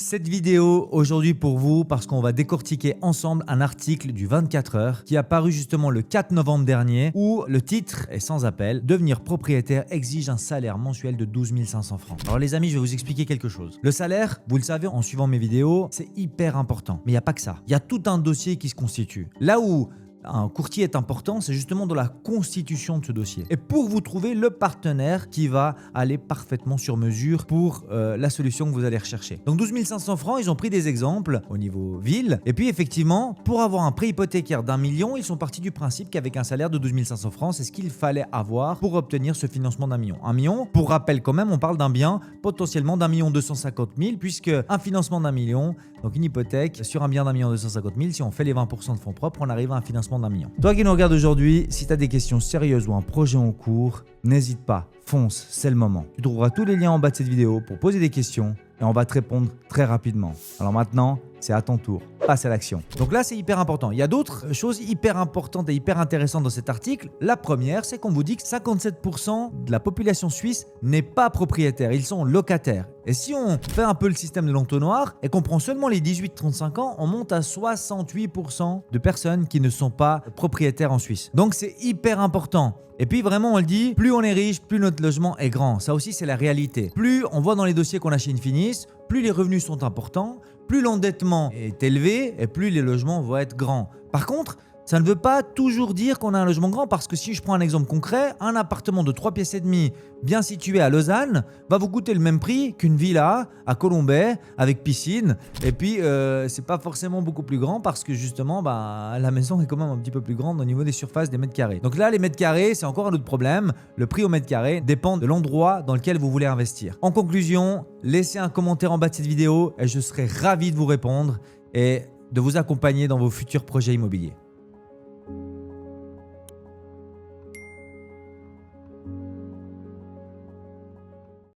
Cette vidéo aujourd'hui pour vous parce qu'on va décortiquer ensemble un article du 24 heures qui a paru justement le 4 novembre dernier où le titre est sans appel: devenir propriétaire exige un salaire mensuel de 12 500 francs. Alors les amis, je vais vous expliquer quelque chose. Le salaire, vous le savez en suivant mes vidéos, c'est hyper important. Mais il n'y a pas que ça. Il y a tout un dossier qui se constitue. Là où un courtier est important, c'est justement dans la constitution de ce dossier. Et pour vous trouver le partenaire qui va aller parfaitement sur mesure pour la solution que vous allez rechercher. Donc 12 500 francs, ils ont pris des exemples au niveau ville. Et puis effectivement, pour avoir un prêt hypothécaire d'1 million, ils sont partis du principe qu'avec un salaire de 12 500 francs, c'est ce qu'il fallait avoir pour obtenir ce financement d'1 million. 1 million, pour rappel quand même, on parle d'un bien potentiellement d'1 250 000 puisque un financement d'1 million, donc une hypothèque sur un bien d'1 250 000, si on fait les 20% de fonds propres, on arrive à un financement d'1 million. Toi qui nous regardes aujourd'hui, si tu as des questions sérieuses ou un projet en cours, n'hésite pas, fonce, c'est le moment. Tu trouveras tous les liens en bas de cette vidéo pour poser des questions et on va te répondre très rapidement. Alors maintenant, c'est à ton tour. Passe à l'action. Donc là, c'est hyper important. Il y a d'autres choses hyper importantes et hyper intéressantes dans cet article. La première, c'est qu'on vous dit que 57% de la population suisse n'est pas propriétaire. Ils sont locataires. Et si on fait un peu le système de l'entonnoir et qu'on prend seulement les 18-35 ans, on monte à 68% de personnes qui ne sont pas propriétaires en Suisse. Donc c'est hyper important. Et puis vraiment, on le dit, plus on est riche, plus notre logement est grand. Ça aussi, c'est la réalité. Plus on voit dans les dossiers qu'on a chez Infinis, plus les revenus sont importants, plus l'endettement est élevé et plus les logements vont être grands. Par contre, ça ne veut pas toujours dire qu'on a un logement grand parce que si je prends un exemple concret, un appartement de 3 pièces et demie bien situé à Lausanne va vous coûter le même prix qu'une villa à Colombey avec piscine. Et puis, c'est pas forcément beaucoup plus grand parce que justement, la maison est quand même un petit peu plus grande au niveau des surfaces des mètres carrés. Donc là, les mètres carrés, c'est encore un autre problème. Le prix au mètre carré dépend de l'endroit dans lequel vous voulez investir. En conclusion, laissez un commentaire en bas de cette vidéo et je serai ravi de vous répondre et de vous accompagner dans vos futurs projets immobiliers.